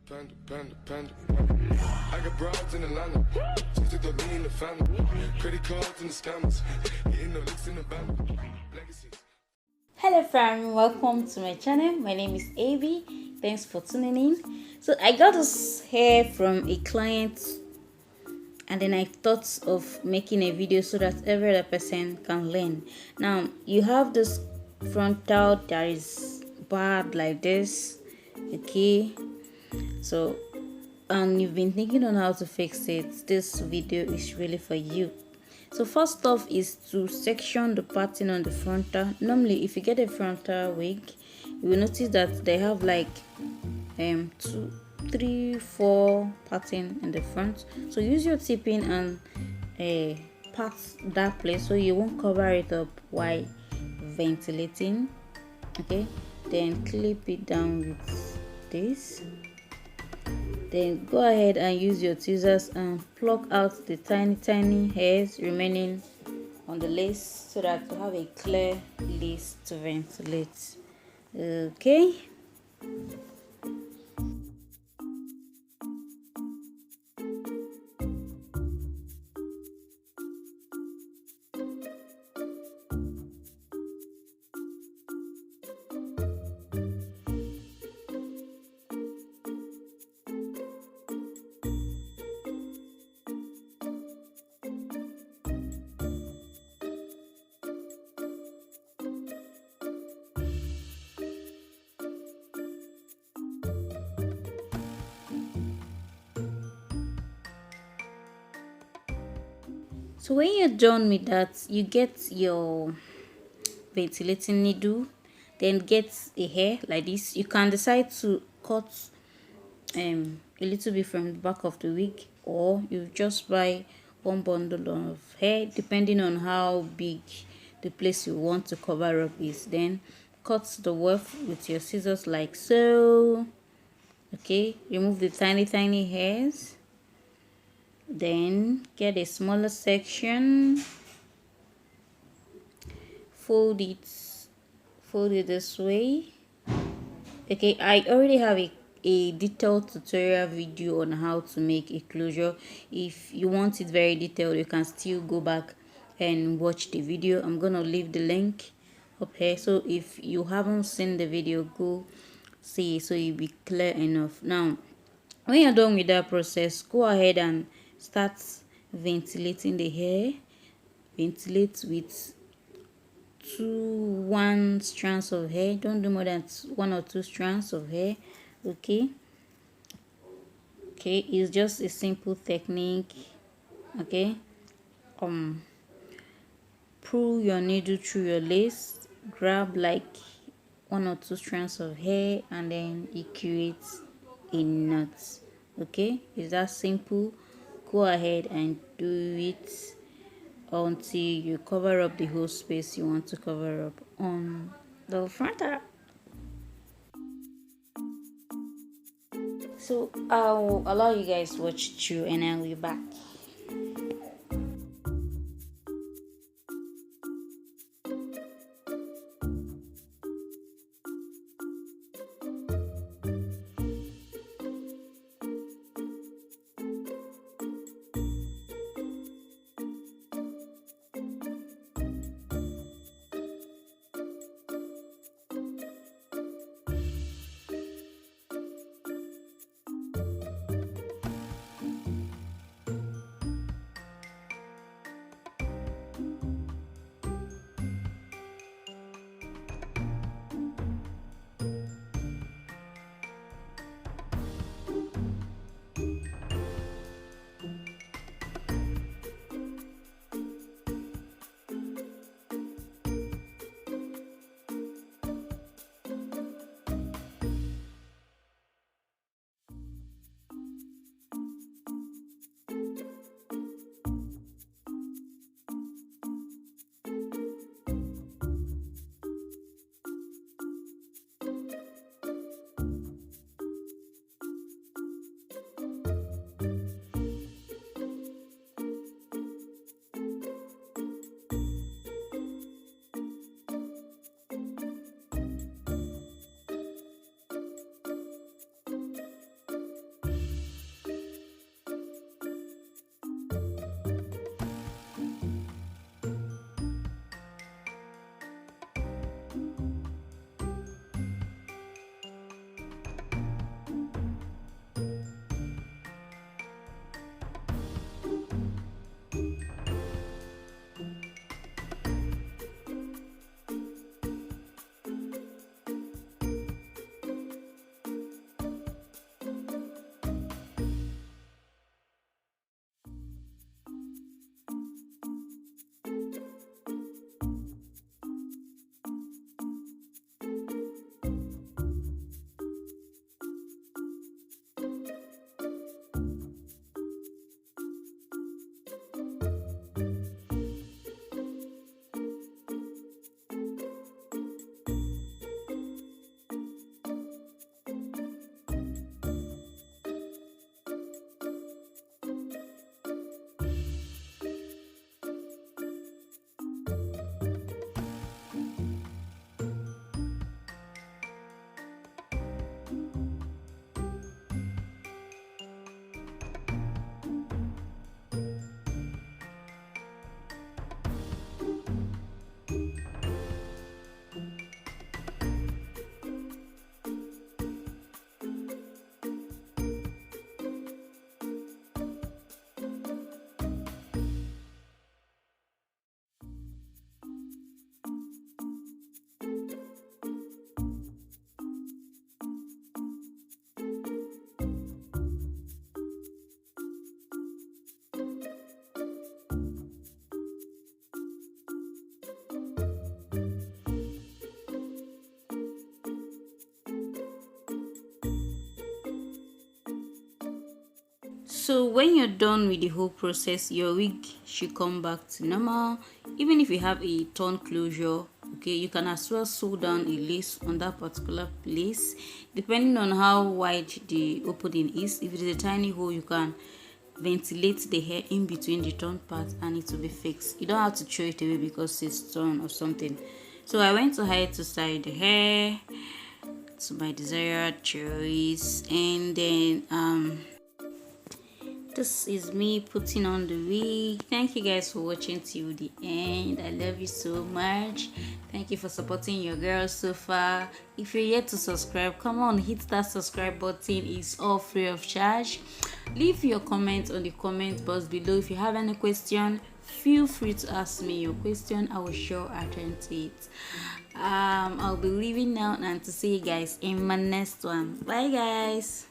Panda. I got broads in Atlanta. Just to throw me in the family. Credit cards and the scammers. Getting no licks in the band. Legacies. Hello fam, welcome to my channel. My name is Abby. Thanks for tuning in. So I got this hair from a client and then I thought of making a video so that every other person can learn. Now you have this frontal that is bad like this, okay? So and you've been thinking on how to fix it, this video is really for you. So first off is to section the pattern on the frontal. Normally if you get a frontal wig, you will notice that they have like 2, 3, 4 pattern in the front. So use your tipping and pat that place so you won't cover it up while ventilating. Okay, then clip it down with this. Then go ahead and use your tweezers and pluck out the tiny hairs remaining on the lace so that you have a clear lace to ventilate. Okay. So when you're done with that, you get your ventilating needle, then get a hair like this. You can decide to cut a little bit from the back of the wig, or you just buy one bundle of hair depending on how big the place you want to cover up is. Then cut the weft with your scissors like so. Okay, remove the tiny hairs. Then get a smaller section, fold it this way. Okay, I already have a detailed tutorial video on how to make a closure. If you want it very detailed, you can still go back and watch the video. I'm gonna leave the link up here, so if you haven't seen the video, go see it so you'll be clear enough. Now when you're done with that process, go ahead and start ventilating the hair. Ventilate with 1 strands of hair. Don't do more than 1 or 2 strands of hair. Okay, it's just a simple technique. Okay, pull your needle through your lace, grab like 1 or 2 strands of hair, and then it creates a knot. Okay, it's that simple. Go ahead and do it until you cover up the whole space you want to cover up on the frontal. So I'll allow you guys to watch through and I'll be back. So when you're done with the whole process, your wig should come back to normal. Even if you have a torn closure, okay, you can as well sew down a lace on that particular place, depending on how wide the opening is. If it is a tiny hole, you can ventilate the hair in between the torn part and it will be fixed. You don't have to throw it away because it's torn or something. So I went ahead to style the hair to my desired choice, and then this is me putting on the wig. Thank you guys for watching till the end. I love you so much. Thank you for supporting your girl so far. If you're yet to subscribe, come on, hit that subscribe button. It's all free of charge. Leave your comments on the comment box below. If you have any question, feel free to ask me your question. I will sure attend to it. I'll be leaving now and to see you guys in my next one. Bye guys.